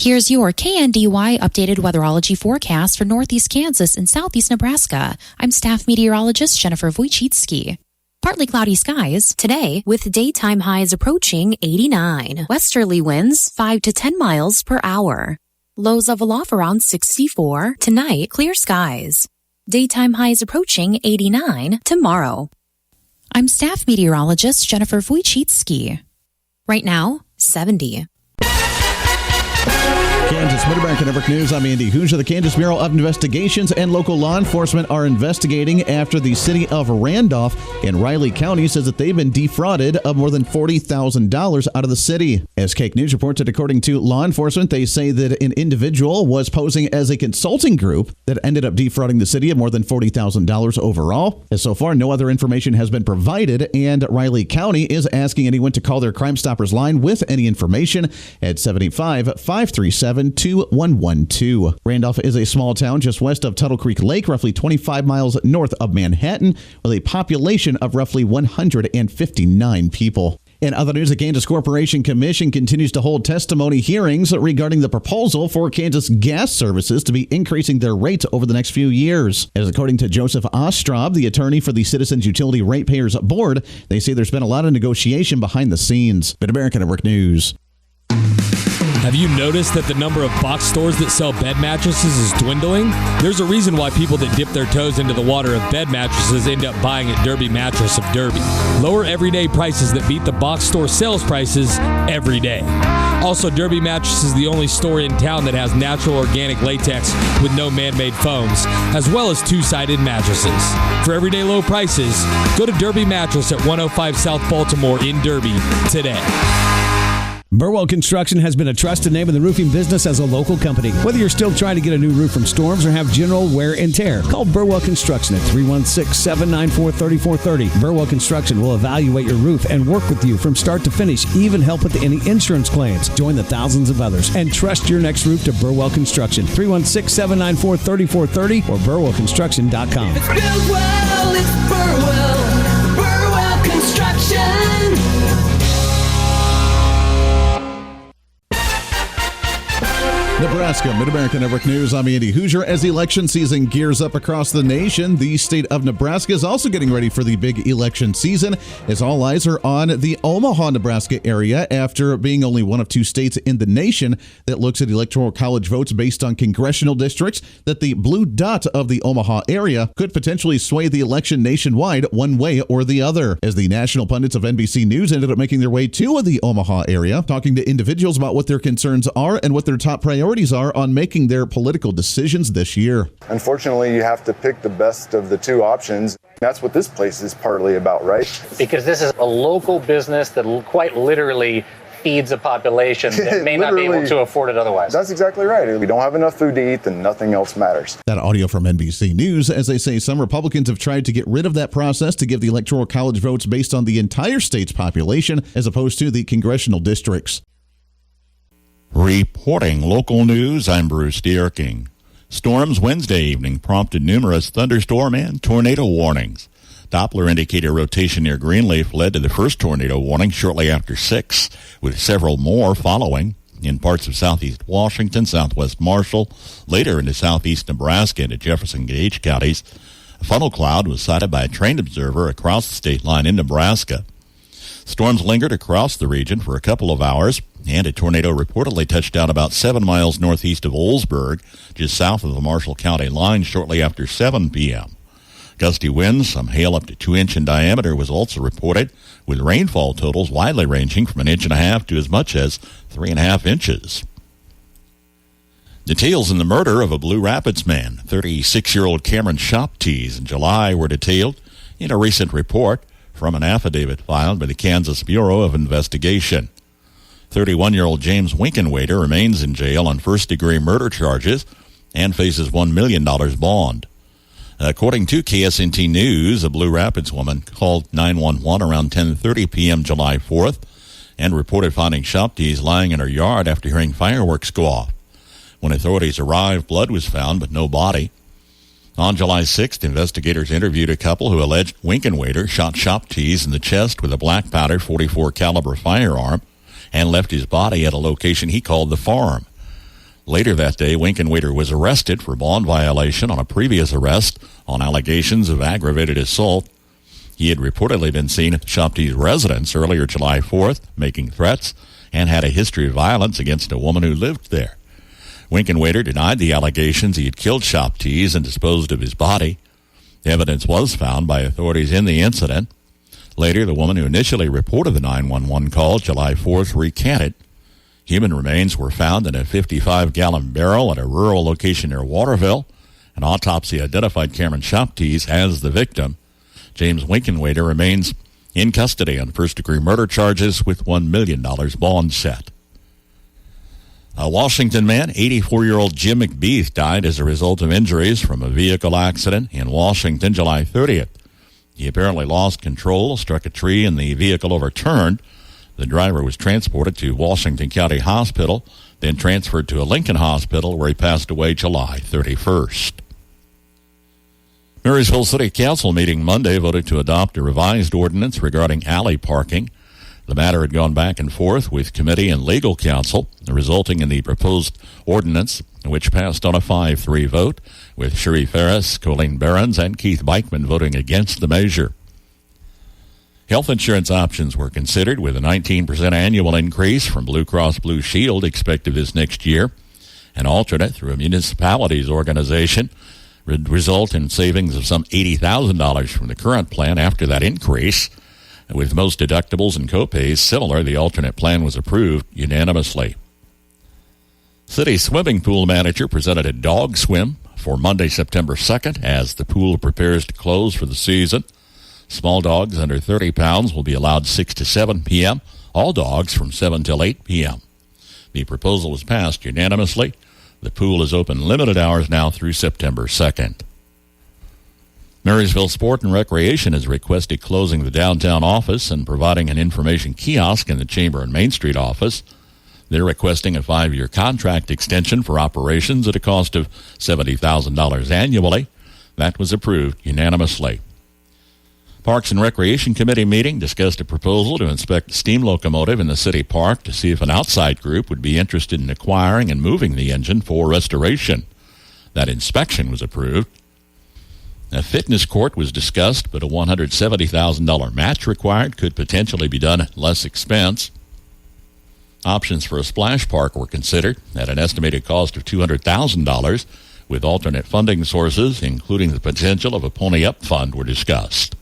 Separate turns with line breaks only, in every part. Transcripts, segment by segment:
Here's your KNDY updated weatherology forecast for northeast Kansas and southeast Nebraska. I'm staff meteorologist Jennifer Wojcicki. Partly cloudy skies today with daytime highs approaching 89. Westerly winds 5 to 10 miles per hour. Lows level off around 64. Tonight, clear skies. Daytime highs approaching 89 tomorrow. I'm staff meteorologist Jennifer Wojcicki. Right now, 70.
Kansas Mid-American Network News. I'm Andy Hoosier. The Kansas Bureau of Investigations and local law enforcement are investigating after the city of Randolph in Riley County says that they've been defrauded of more than $40,000 out of the city. As KNDY News reports that according to law enforcement, they say that an individual was posing as a consulting group that ended up defrauding the city of more than $40,000 overall. As so far, no other information has been provided, and Riley County is asking anyone to call their Crime Stoppers line with any information at 785-537-2112. Randolph is a small town just west of Tuttle Creek Lake, roughly 25 miles north of Manhattan, with a population of roughly 159 people. In other news, the Kansas Corporation Commission continues to hold testimony hearings regarding the proposal for Kansas gas services to be increasing their rates over the next few years. As according to Joseph Ostraub, the attorney for the Citizens Utility Ratepayers Board, they say there's been a lot of negotiation behind the scenes. Mid-American Network News.
Have you noticed that the number of box stores that sell bed mattresses is dwindling? There's a reason why people that dip their toes into the water of bed mattresses end up buying at Derby Mattress of Derby. Lower everyday prices that beat the box store sales prices every day. Also, Derby Mattress is the only store in town that has natural organic latex with no man-made foams, as well as two-sided mattresses. For everyday low prices, go to Derby Mattress at 105 South Baltimore in Derby today.
Burwell Construction has been a trusted name in the roofing business as a local company. Whether you're still trying to get a new roof from storms or have general wear and tear, call Burwell Construction at 316-794-3430. Burwell Construction will evaluate your roof and work with you from start to finish, even help with any insurance claims. Join the thousands of others and trust your next roof to Burwell Construction. 316-794-3430 or burwellconstruction.com.
It's Burwell, it's Burwell. Burwell Construction.
Nebraska, Mid-American Network News. I'm Andy Hoosier. As the election season gears up across the nation, the state of Nebraska is also getting ready for the big election season, as all eyes are on the Omaha, Nebraska area after being only one of two states in the nation that looks at electoral college votes based on congressional districts, that the blue dot of the Omaha area could potentially sway the election nationwide one way or the other. As the national pundits of NBC News ended up making their way to the Omaha area, talking to individuals about what their concerns are and what their top priorities are on making their political decisions this year.
Unfortunately, you have to pick the best of the two options. That's what this place is partly about, right?
Because this is a local business that quite literally feeds a population that may not be able to afford it otherwise.
That's exactly right. If we don't have enough food to eat, then nothing else matters.
That audio from NBC News. As they say, some Republicans have tried to get rid of that process to give the electoral college votes based on the entire state's population as opposed to the congressional districts.
Reporting local news, I'm Bruce Dierking. Storms Wednesday evening prompted numerous thunderstorm and tornado warnings. Doppler indicator rotation near Greenleaf led to the first tornado warning shortly after 6, with several more following in parts of southeast Washington, southwest Marshall, later into southeast Nebraska into Jefferson Gage counties. A funnel cloud was sighted by a trained observer across the state line in Nebraska. Storms lingered across the region for a couple of hours, and a tornado reportedly touched down about 7 miles northeast of Oldsburg, just south of the Marshall County line, shortly after 7 p.m. Gusty winds, some hail up to 2-inch in diameter, was also reported, with rainfall totals widely ranging from 1.5 inches to as much as 3.5 inches. Details in the murder of a Blue Rapids man, 36-year-old Cameron Shoptease, in July were detailed in a recent report from an affidavit filed by the Kansas Bureau of Investigation. 31-year-old James Winkenwater remains in jail on first-degree murder charges and faces $1 million bond. According to KSNT News, a Blue Rapids woman called 911 around 10:30 p.m. July 4th and reported finding Shoptease lying in her yard after hearing fireworks go off. When authorities arrived, blood was found, but no body. On July 6th, investigators interviewed a couple who alleged Winkenwater shot Shoptease in the chest with a black powder .44 caliber firearm and left his body at a location he called the farm. Later that day, Winkenwater was arrested for bond violation on a previous arrest on allegations of aggravated assault. He had reportedly been seen at the Shoptee's residence earlier July 4th, making threats, and had a history of violence against a woman who lived there. Winkenwater denied the allegations he had killed Shoptees and disposed of his body. Evidence was found by authorities in the incident. Later, the woman who initially reported the 911 call July 4th recanted. Human remains were found in a 55-gallon barrel at a rural location near Waterville. An autopsy identified Cameron Shoptees as the victim. James Winkenwater remains in custody on first-degree murder charges with $1 million bond set. A Washington man, 84-year-old Jim McBeath, died as a result of injuries from a vehicle accident in Washington July 30th. He apparently lost control, struck a tree, and the vehicle overturned. The driver was transported to Washington County Hospital, then transferred to a Lincoln hospital where he passed away July 31st. Marysville City Council meeting Monday voted to adopt a revised ordinance regarding alley parking. The matter had gone back and forth with committee and legal counsel, resulting in the proposed ordinance, which passed on a 5-3 vote, with Sherry Ferris, Colleen Behrens, and Keith Beichman voting against the measure. Health insurance options were considered, with a 19% annual increase from Blue Cross Blue Shield expected this next year. An alternate through a municipalities organization would result in savings of some $80,000 from the current plan after that increase. With most deductibles and copays similar, the alternate plan was approved unanimously. City swimming pool manager presented a dog swim for Monday, September 2nd, as the pool prepares to close for the season. Small dogs under 30 pounds will be allowed 6 to 7 p.m., all dogs from 7 till 8 p.m. The proposal was passed unanimously. The pool is open limited hours now through September 2nd. Marysville Sport and Recreation has requested closing the downtown office and providing an information kiosk in the Chamber and Main Street office. They're requesting a 5-year contract extension for operations at a cost of $70,000 annually. That was approved unanimously. Parks and Recreation Committee meeting discussed a proposal to inspect a steam locomotive in the city park to see if an outside group would be interested in acquiring and moving the engine for restoration. That inspection was approved. A fitness court was discussed, but a $170,000 match required could potentially be done at less expense. Options for a splash park were considered at an estimated cost of $200,000, with alternate funding sources, including the potential of a pony-up fund, were discussed.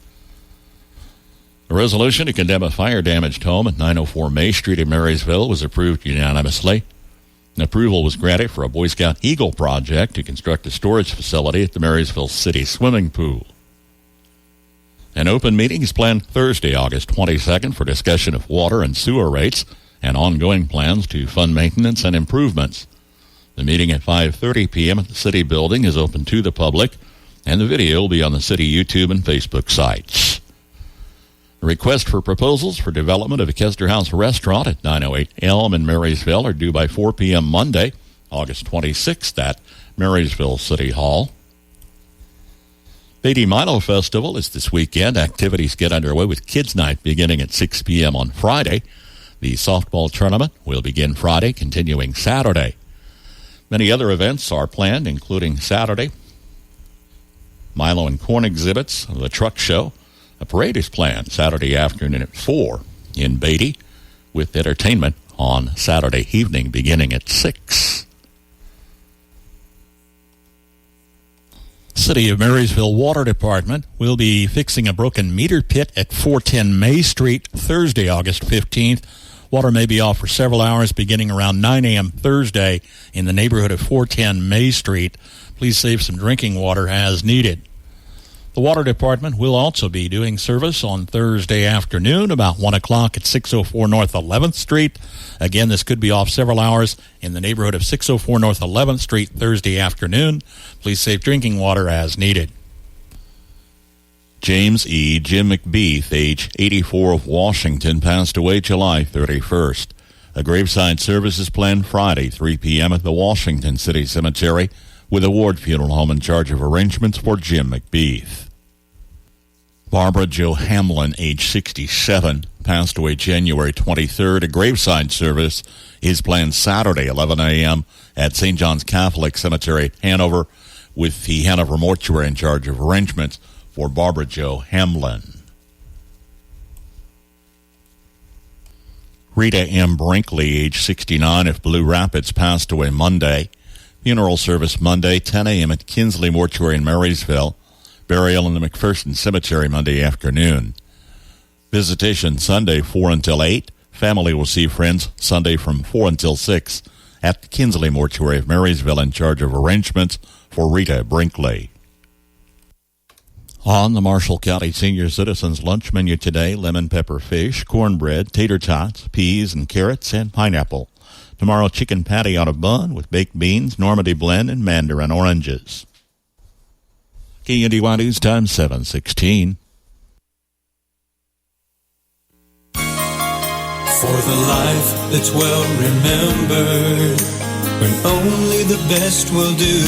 A resolution to condemn a fire-damaged home at 904 May Street in Marysville was approved unanimously. Approval was granted for a Boy Scout Eagle project to construct a storage facility at the Marysville City Swimming Pool. An open meeting is planned Thursday, August 22nd, for discussion of water and sewer rates and ongoing plans to fund maintenance and improvements. The meeting at 5:30 p.m. at the City Building is open to the public, and the video will be on the City YouTube and Facebook sites. A request for proposals for development of a Kester House restaurant at 908 Elm in Marysville are due by 4 p.m. Monday, August 26th at Marysville City Hall. Beatty Milo Festival is this weekend. Activities get underway with Kids Night beginning at 6 p.m. on Friday. The softball tournament will begin Friday, continuing Saturday. Many other events are planned, including Saturday, Milo and Corn exhibits, the truck show. A parade is planned Saturday afternoon at 4 in Beatty, with entertainment on Saturday evening beginning at 6. City of Marysville Water Department will be fixing a broken meter pit at 410 May Street Thursday, August 15th. Water may be off for several hours beginning around 9 a.m. Thursday in the neighborhood of 410 May Street. Please save some drinking water as needed. The Water Department will also be doing service on Thursday afternoon about 1 o'clock at 604 North 11th Street. Again, this could be off several hours in the neighborhood of 604 North 11th Street Thursday afternoon. Please save drinking water as needed. James E. Jim McBeath, age 84, of Washington, passed away July 31st. A graveside service is planned Friday, 3 p.m. at the Washington City Cemetery, with a Ward Funeral Home in charge of arrangements for Jim McBeath. Barbara Jo Hamlin, age 67, passed away January 23rd. A graveside service is planned Saturday, 11 a.m. at St. John's Catholic Cemetery, Hanover, with the Hanover Mortuary in charge of arrangements for Barbara Jo Hamlin. Rita M. Brinkley, age 69, of Blue Rapids, passed away Monday. Funeral service Monday, 10 a.m. at Kinsley Mortuary in Marysville. Burial in the McPherson Cemetery Monday afternoon. Visitation Sunday 4 until 8. Family will see friends Sunday from 4 until 6 at the Kinsley Mortuary of Marysville in charge of arrangements for Rita Brinkley. On the Marshall County Senior Citizens lunch menu today, lemon pepper fish, cornbread, tater tots, peas and carrots, and pineapple. Tomorrow, chicken patty on a bun with baked beans, Normandy blend, and mandarin oranges. KNDY News Time 7:16.
For the life that's well remembered, when only the best will do.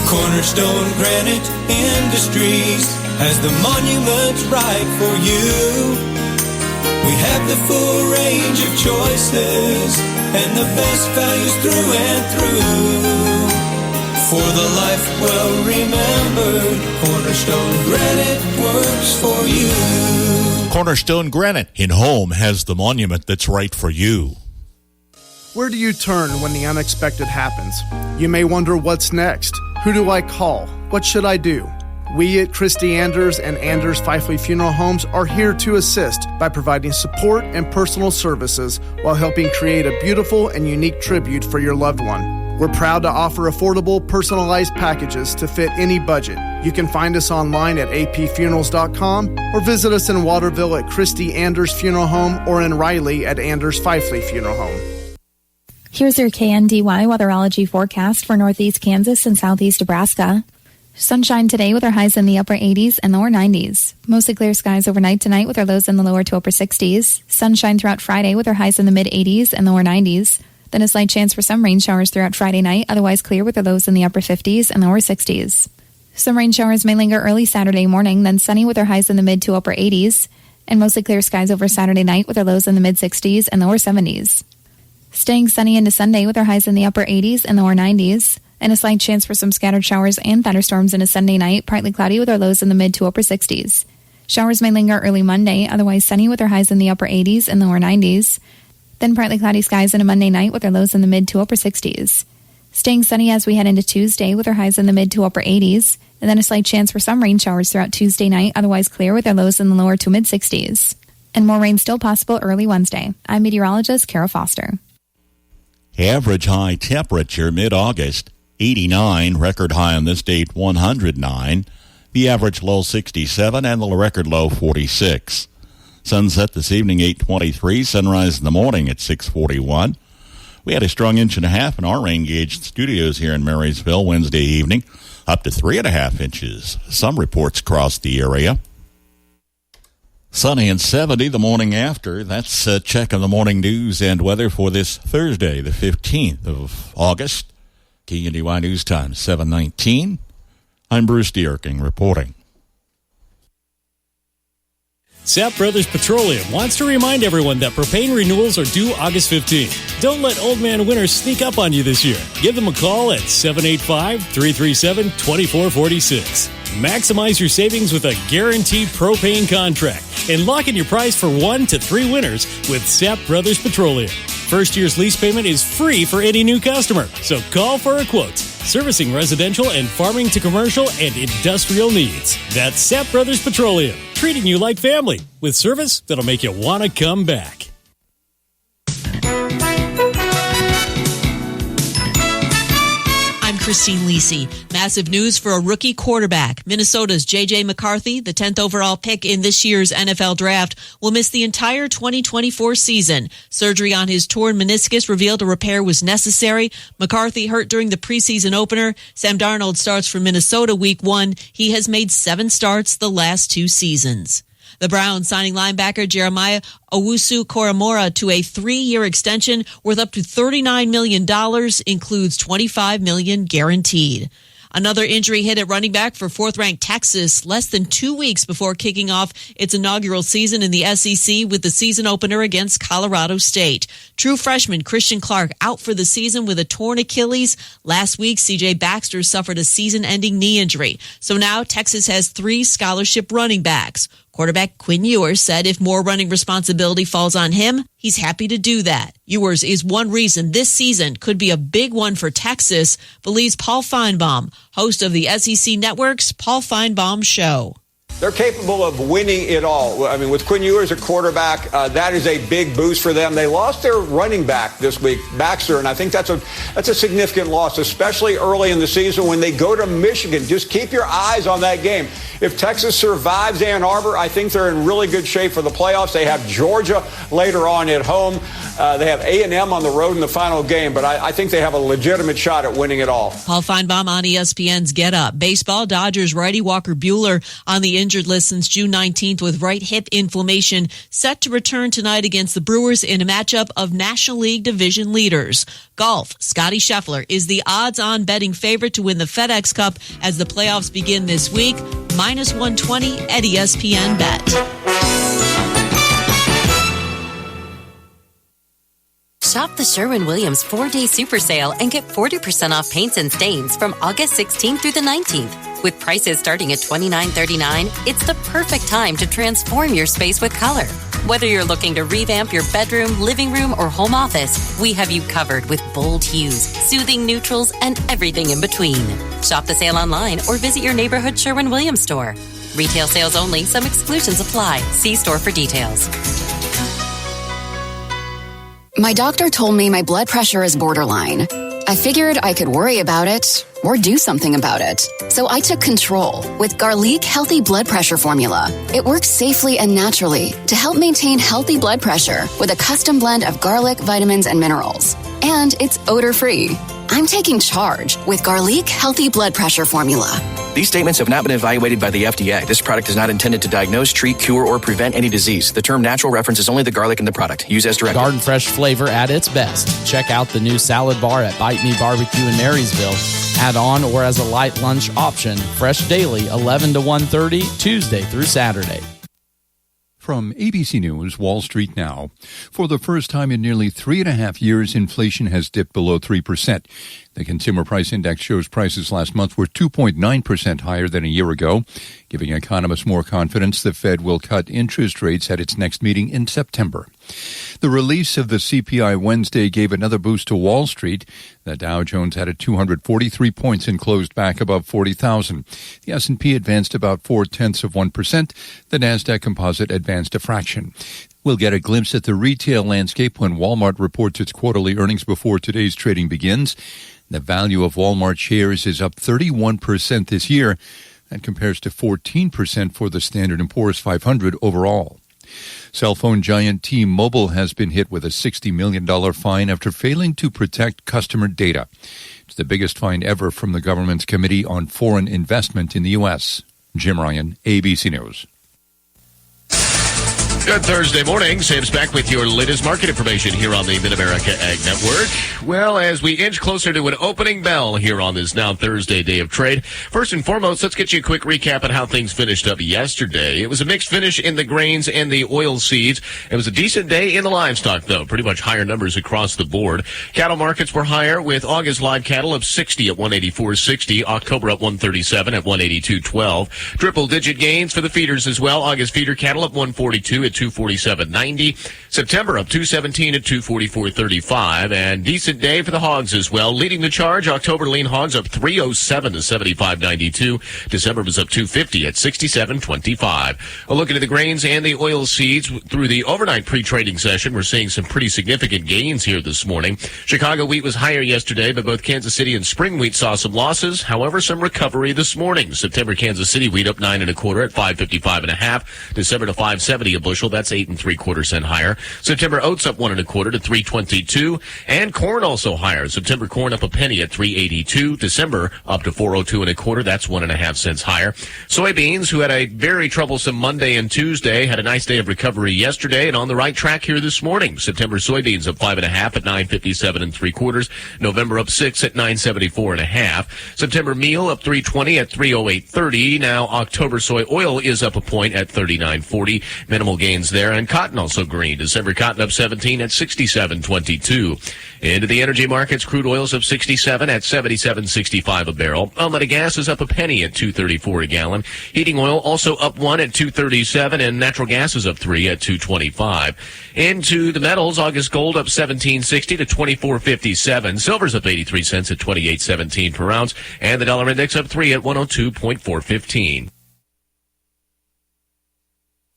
Cornerstone Granite Industries has the monuments right for you. We have the full range of choices and the best values through and through. For the life well remembered, Cornerstone Granite works for you.
Cornerstone Granite in Home has the monument that's right for you.
Where do you turn when the unexpected happens? You may wonder, what's next? Who do I call? What should I do? We at Christy Anders and Anders Fifely Funeral Homes are here to assist by providing support and personal services while helping create a beautiful and unique tribute for your loved one. We're proud to offer affordable, personalized packages to fit any budget. You can find us online at apfunerals.com or visit us in Waterville at Christy Anders Funeral Home or in Riley at Anders Fifely Funeral Home.
Here's your KNDY weatherology forecast for northeast Kansas and southeast Nebraska. Sunshine today with our highs in the upper 80s and lower 90s. Mostly clear skies overnight tonight with our lows in the lower to upper 60s. Sunshine throughout Friday with our highs in the mid 80s and lower 90s. Then a slight chance for some rain showers throughout Friday night, otherwise clear with our lows in the upper 50s and lower 60s. Some rain showers may linger early Saturday morning, then sunny with our highs in the mid to upper 80s. And mostly clear skies over Saturday night with our lows in the mid 60s and lower 70s. Staying sunny into Sunday with our highs in the upper 80s and lower 90s. And a slight chance for some scattered showers and thunderstorms into Sunday night, partly cloudy with our lows in the mid to upper 60s. Showers may linger early Monday, otherwise sunny with our highs in the upper 80s and lower 90s. Then partly cloudy skies into Monday night with our lows in the mid to upper 60s. Staying sunny as we head into Tuesday with our highs in the mid to upper 80s. And then a slight chance for some rain showers throughout Tuesday night, otherwise clear with our lows in the lower to mid 60s. And more rain still possible early Wednesday. I'm meteorologist Kara Foster.
Average high temperature mid-August, 89. Record high on this date, 109. The average low, 67, and the record low, 46. Sunset this evening, 8:23. Sunrise in the morning at 6:41. We had a strong inch and a half in our rain-gauged studios here in Marysville Wednesday evening, up to 3.5 inches. Some reports across the area. Sunny and 70 the morning after. That's a check on the morning news and weather for this Thursday, the 15th of August. KNDY News Time, 7:19. I'm Bruce Dierking reporting.
Sapp Brothers Petroleum wants to remind everyone that propane renewals are due August 15th. Don't let Old Man Winter sneak up on you this year. Give them a call at 785-337-2446. Maximize your savings with a guaranteed propane contract and lock in your price for 1 to 3 winters with Sapp Brothers Petroleum. First year's lease payment is free for any new customer, so call for a quote. Servicing residential and farming to commercial and industrial needs. That's Sapp Brothers Petroleum, treating you like family with service that'll make you want to come back.
Christine Lisi. Massive news for a rookie quarterback. Minnesota's J.J. McCarthy, the 10th overall pick in this year's NFL draft, will miss the entire 2024 season. Surgery on his torn meniscus revealed a repair was necessary. McCarthy hurt during the preseason opener. Sam Darnold starts for Minnesota week 1. He has made 7 starts the last 2 seasons. The Browns signing linebacker Jeremiah Owusu-Koramoah to a 3-year extension worth up to $39 million, includes $25 million guaranteed. Another injury hit at running back for fourth-ranked Texas less than 2 weeks before kicking off its inaugural season in the SEC with the season opener against Colorado State. True freshman Christian Clark out for the season with a torn Achilles. Last week, C.J. Baxter suffered a season-ending knee injury. So now Texas has 3 scholarship running backs. Quarterback Quinn Ewers said if more running responsibility falls on him, he's happy to do that. Ewers is one reason this season could be a big one for Texas, believes Paul Feinbaum, host of the SEC Network's Paul Feinbaum Show.
They're capable of winning it all. I mean, with Quinn Ewers at quarterback, that is a big boost for them. They lost their running back this week, Baxter, and I think that's a significant loss, especially early in the season when they go to Michigan. Just keep your eyes on that game. If Texas survives Ann Arbor, I think they're in really good shape for the playoffs. They have Georgia later on at home. They have A&M on the road in the final game, but I think they have a legitimate shot at winning it all.
Paul Feinbaum on ESPN's Get Up. Baseball, Dodgers righty Walker Buehler on the injured list since June 19th with right hip inflammation, set to return tonight against the Brewers in a matchup of National League division leaders. Golf, Scotty Scheffler is the odds-on betting favorite to win the FedEx Cup as the playoffs begin this week. Minus 120 at ESPN Bet.
Shop the Sherwin-Williams 4-day super sale and get 40% off paints and stains from August 16th through the 19th. With prices starting at $29.39, it's the perfect time to transform your space with color. Whether you're looking to revamp your bedroom, living room, or home office, we have you covered with bold hues, soothing neutrals, and everything in between. Shop the sale online or visit your neighborhood Sherwin-Williams store. Retail sales only. Some exclusions apply. See store for details.
My doctor told me my blood pressure is borderline. I figured I could worry about it or do something about it. So I took control with Garlic Healthy Blood Pressure Formula. It works safely and naturally to help maintain healthy blood pressure with a custom blend of garlic, vitamins, and minerals. And it's odor-free. I'm taking charge with Garlic Healthy Blood Pressure Formula.
These statements have not been evaluated by the FDA. This product is not intended to diagnose, treat, cure, or prevent any disease. The term natural references only the garlic in the product. Use as directed.
Garden fresh flavor at its best. Check out the new salad bar at Bite Me Barbecue in Marysville. Add on or as a light lunch option. Fresh daily, 11 to 1:30, Tuesday through Saturday.
From ABC News, Wall Street Now. For the first time in nearly 3.5 years, inflation has dipped below 3%. The Consumer Price Index shows prices last month were 2.9% higher than a year ago, giving economists more confidence the Fed will cut interest rates at its next meeting in September. The release of the CPI Wednesday gave another boost to Wall Street. The Dow Jones added 243 points and closed back above 40,000. The S&P advanced about 0.4%. The Nasdaq Composite advanced a fraction. We'll get a glimpse at the retail landscape when Walmart reports its quarterly earnings before today's trading begins. The value of Walmart shares is up 31% this year. That compares to 14% for the Standard & Poor's 500 overall. Cell phone giant T-Mobile has been hit with a $60 million fine after failing to protect customer data. It's the biggest fine ever from the government's Committee on Foreign Investment in the U.S. Jim Ryan, ABC News.
Good Thursday morning. Sam's back with your latest market information here on the Mid-America Ag Network. Well, as we inch closer to an opening bell here on this now Thursday day of trade, first and foremost, let's get you a quick recap on how things finished up yesterday. It was a mixed finish in the grains and the oil seeds. It was a decent day in the livestock, though. Pretty much higher numbers across the board. Cattle markets were higher, with August live cattle up 60 at 184.60, October up 137 at 182.12. Triple-digit gains for the feeders as well. August feeder cattle up 142 at 247.90. September up 217 at 244.35. And decent day for the hogs as well. Leading the charge, October lean hogs up 307 to 75.92. December was up 250 at 67.25. A look into the grains and the oil seeds through the overnight pre-trading session. We're seeing some pretty significant gains here this morning. Chicago wheat was higher yesterday, but both Kansas City and spring wheat saw some losses. However, some recovery this morning. September Kansas City wheat up 9 1/4 at 555.5. December to 570 a bushel. bushel. That's 8 3/4 cents higher. September oats up 1 1/4 to 3.22, and corn also higher. September corn up a penny at 3.82. December up to 4.02 1/4. That's 1.5 cents higher. Soybeans, who had a very troublesome Monday and Tuesday, had a nice day of recovery yesterday and on the right track here this morning. September soybeans up 5.5 at 9.57 3/4. November up 6 at 9.74 1/2. September meal up 3.20 at 3.0830. Now October soy oil is up a point at 39.40. Minimal gains there, and cotton also green. December cotton up 17 at 67.22. Into the energy markets, crude oil's up 67 at 77.65 a barrel. Unleaded gas is up a penny at 2.34 a gallon. Heating oil also up 1 at 2.37, and natural gas is up 3 at 2.25. Into the metals, August gold up 17.60 to 24.57. Silver's up 83 cents at 28.17 per ounce, and the dollar index up 3 at 102.415.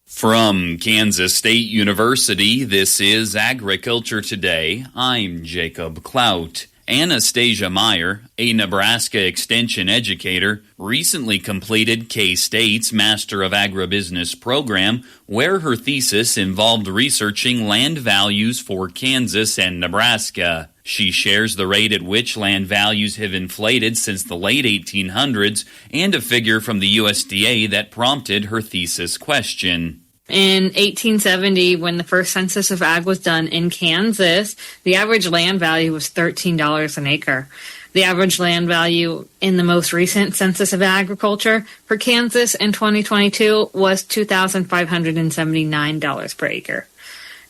From Kansas State University, this is Agriculture Today. I'm Jacob Clout. Anastasia Meyer, a Nebraska Extension educator, recently completed K-State's Master of Agribusiness program, where her thesis involved researching land values for Kansas and Nebraska. She shares the rate at which land values have inflated since the late 1800s and a figure from the USDA that prompted her thesis question.
In 1870, when the first census of ag was done in Kansas, the average land value was $13 an acre. The average land value in the most recent census of agriculture for Kansas in 2022 was $2,579 per acre.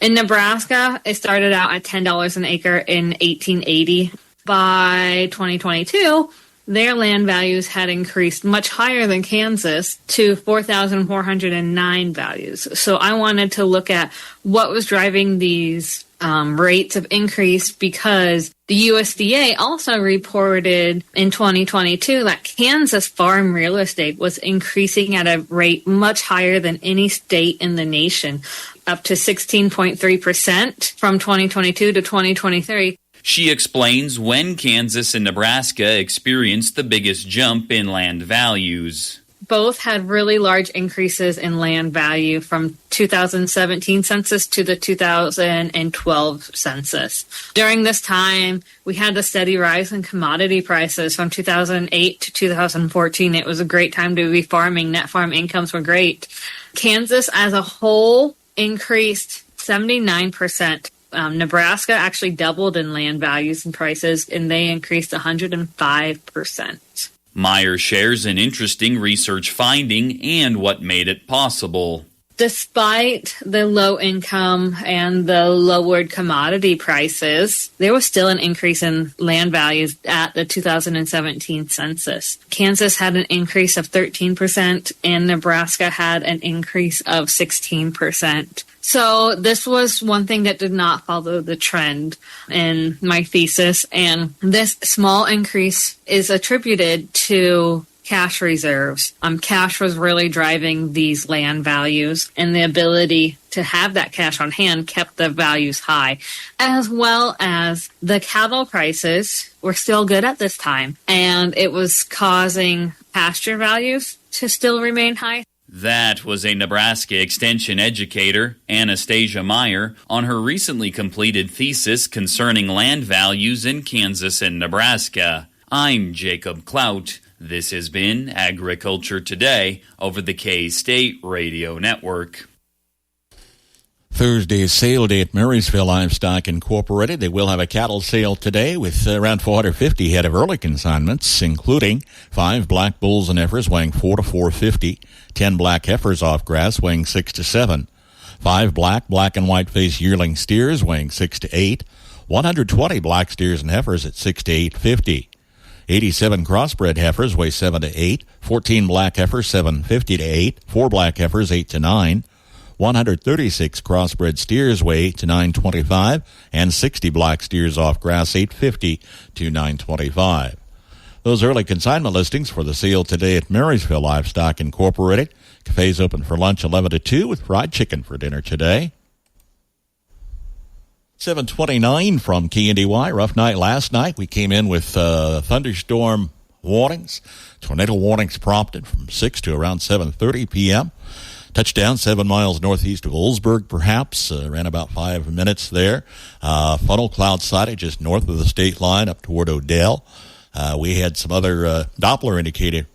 In Nebraska, it started out at $10 an acre in 1880. By 2022, their land values had increased much higher than Kansas to 4,409 values. So I wanted to look at what was driving these rates of increase, because the USDA also reported in 2022 that Kansas farm real estate was increasing at a rate much higher than any state in the nation, up to 16.3% from 2022 to 2023.
She explains when Kansas and Nebraska experienced the biggest jump in land values.
Both had really large increases in land value from 2017 census to the 2012 census. During this time, we had a steady rise in commodity prices from 2008 to 2014. It was a great time to be farming. Net farm incomes were great. Kansas as a whole increased 79%. Nebraska actually doubled in land values and prices, and they increased 105%.
Meyer shares an interesting research finding and what made it possible.
Despite the low income and the lowered commodity prices, there was still an increase in land values at the 2017 census. Kansas had an increase of 13%, and Nebraska had an increase of 16%. So this was one thing that did not follow the trend in my thesis, and this small increase is attributed to cash reserves. Cash was really driving these land values, and the ability to have that cash on hand kept the values high, as well as the cattle prices were still good at this time, and it was causing pasture values to still remain high.
That was a Nebraska Extension educator, Anastasia Meyer, on her recently completed thesis concerning land values in Kansas and Nebraska. I'm Jacob Clout. This has been Agriculture Today over the K-State Radio Network.
Thursday's sale day at Marysville Livestock Incorporated. They will have a cattle sale today with around 450 head of early consignments, including 5 black bulls and heifers weighing 4 to 450, 10 black heifers off grass weighing 6 to 7, 5 black and white faced yearling steers weighing 6 to 8, 120 black steers and heifers at 6 to 850. 87 crossbred heifers weigh 7 to 8, 14 black heifers 750 to 8, 4 black heifers 8 to 9, 136 crossbred steers weigh 8 to 925, and 60 black steers off grass 850 to 925. Those early consignment listings for the sale today at Marysville Livestock Incorporated. Cafe's open for lunch 11 to 2 with fried chicken for dinner today. 7:29 from KNDY. Rough night last night. We came in with thunderstorm warnings. Tornado warnings prompted from 6 to around 7:30 p.m. Touchdown 7 miles northeast of Oldsburg, perhaps. Ran about 5 minutes there. Funnel cloud sighted just north of the state line up toward Odell. We had some other Doppler indicator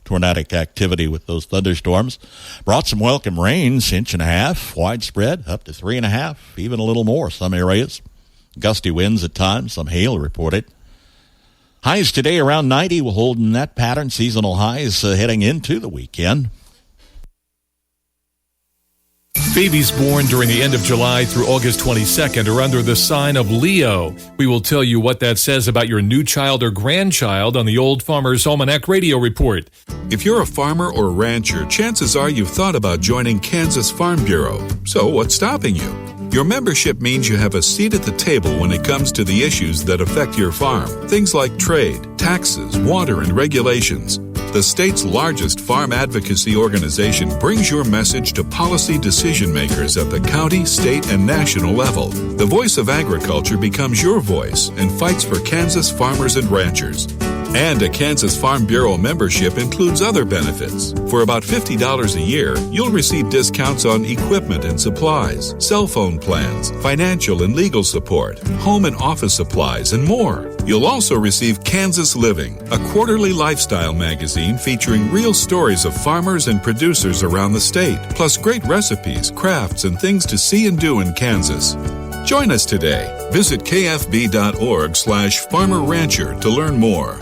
tornadic activity with those thunderstorms. Brought some welcome rains, 1.5 inches, widespread, up to 3.5 inches, even a little more some areas. Gusty winds at times, some hail reported. Highs today around 90. We'll hold in that pattern. Seasonal highs heading into the weekend.
Babies born during the end of July through August 22nd are under the sign of Leo. We will tell you what that says about your new child or grandchild on the Old Farmer's Almanac Radio Report.
If you're a farmer or rancher, chances are you've thought about joining Kansas Farm Bureau. So what's stopping you? Your membership means you have a seat at the table when it comes to the issues that affect your farm. Things like trade, taxes, water, and regulations. The state's largest farm advocacy organization brings your message to policy decision makers at the county, state, and national level. The voice of agriculture becomes your voice and fights for Kansas farmers and ranchers. And a Kansas Farm Bureau membership includes other benefits. For about $50 a year, you'll receive discounts on equipment and supplies, cell phone plans, financial and legal support, home and office supplies, and more. You'll also receive Kansas Living, a quarterly lifestyle magazine featuring real stories of farmers and producers around the state, plus great recipes, crafts, and things to see and do in Kansas. Join us today. Visit kfb.org/farmer-rancher to learn more.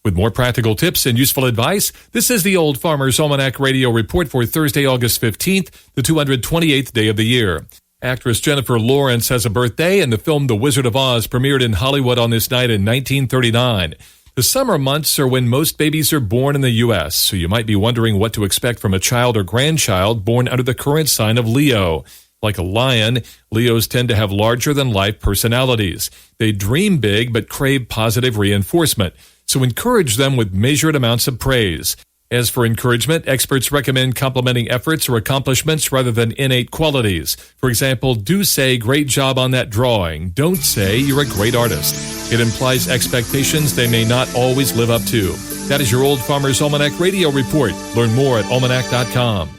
With more practical tips and useful advice, this is the Old Farmer's Almanac Radio Report for Thursday, August 15th, the 228th day of the year. Actress Jennifer Lawrence has a birthday, and the film The Wizard of Oz premiered in Hollywood on this night in 1939. The summer months are when most babies are born in the U.S., so you might be wondering what to expect from a child or grandchild born under the current sign of Leo. Like a lion, Leos tend to have larger-than-life personalities. They dream big but crave positive reinforcement. So encourage them with measured amounts of praise. As for encouragement, experts recommend complimenting efforts or accomplishments rather than innate qualities. For example, do say, "Great job on that drawing." Don't say, "You're a great artist." It implies expectations they may not always live up to. That is your Old Farmer's Almanac Radio Report. Learn more at almanac.com.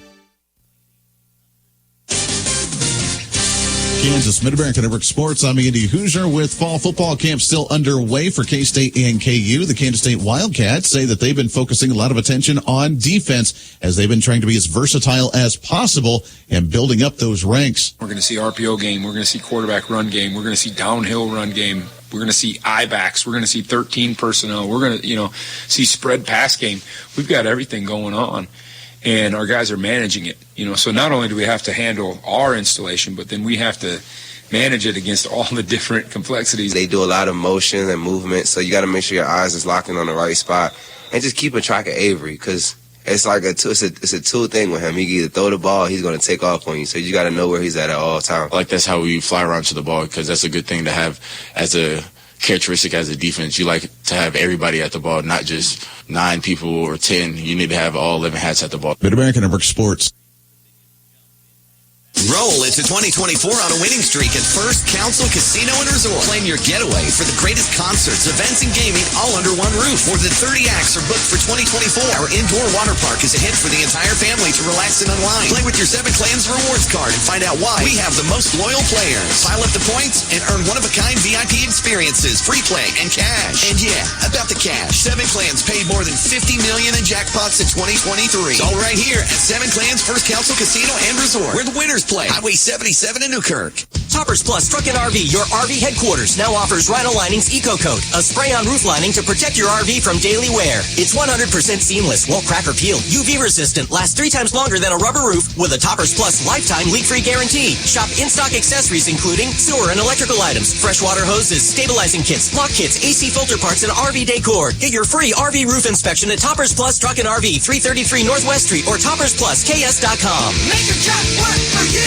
Kansas Mid-America Network Sports. I'm Andy Hoosier with fall football camp still underway for K-State and KU. The Kansas State Wildcats say that they've been focusing a lot of attention on defense as they've been trying to be as versatile as possible and building up those ranks.
We're going to see RPO game. We're going to see quarterback run game. We're going to see downhill run game. We're going to see I-backs. We're going to see 13 personnel. We're going to, see spread pass game. We've got everything going on. And our guys are managing it, So not only do we have to handle our installation, but then we have to manage it against all the different complexities.
They do a lot of motion and movement, so you got to make sure your eyes is locking on the right spot, and just keep a track of Avery, because it's like it's a two thing with him. He can either throw the ball, or he's going to take off on you. So you got to know where he's at all times.
Like that's how we fly around to the ball, because that's a good thing to have as a characteristic as a defense. You like to have everybody at the ball, not just 9 people or 10. You need to have all 11 hats at the ball.
Mid-America Network Sports.
Roll into 2024 on a winning streak at First Council Casino and Resort. Claim your getaway for the greatest concerts, events, and gaming all under one roof. More than 30 acts are booked for 2024. Our indoor water park is a hit for the entire family to relax and unwind. Play with your 7 Clans rewards card and find out why we have the most loyal players. Pile up the points and earn one-of-a-kind VIP experiences, free play, and cash. And yeah, about the cash. 7 Clans paid more than $50 million in jackpots in 2023. It's all right here at 7 Clans First Council Casino and Resort, where the winners play. Highway 77 in Newkirk.
Toppers Plus Truck and RV, your RV headquarters, now offers Rhino Linings Eco Coat, a spray-on roof lining to protect your RV from daily wear. It's 100% seamless, won't crack or peel, UV resistant, lasts 3 times longer than a rubber roof with a Toppers Plus lifetime leak-free guarantee. Shop in-stock accessories including sewer and electrical items, freshwater hoses, stabilizing kits, lock kits, AC filter parts, and RV decor. Get your free RV roof inspection at Toppers Plus Truck and RV, 333 Northwest Street or toppersplusks.com.
Make your truck work for you!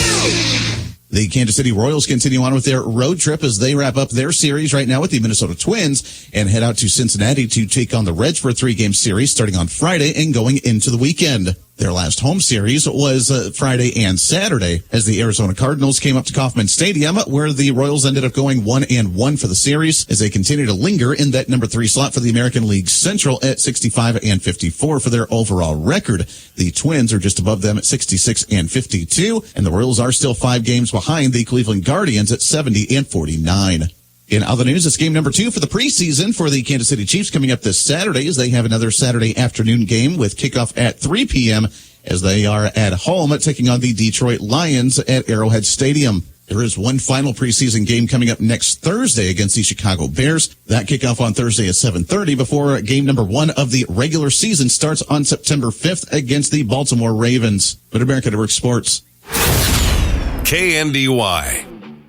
The Kansas City Royals continue on with their road trip as they wrap up their series right now with the Minnesota Twins and head out to Cincinnati to take on the Reds for a 3-game series starting on Friday and going into the weekend. Their last home series was Friday and Saturday as the Arizona Cardinals came up to Kauffman Stadium, where the Royals ended up going 1-1 for the series as they continue to linger in that number 3 slot for the American League Central at 65-54 for their overall record. The Twins are just above them at 66-52, and the Royals are still 5 games behind the Cleveland Guardians at 70-49. In other news, it's game number 2 for the preseason for the Kansas City Chiefs coming up this Saturday as they have another Saturday afternoon game with kickoff at 3 p.m. as they are at home taking on the Detroit Lions at Arrowhead Stadium. There is one final preseason game coming up next Thursday against the Chicago Bears. That kickoff on Thursday at 7:30 before game number 1 of the regular season starts on September 5th against the Baltimore Ravens. Mid-America Network Sports.
KNDY.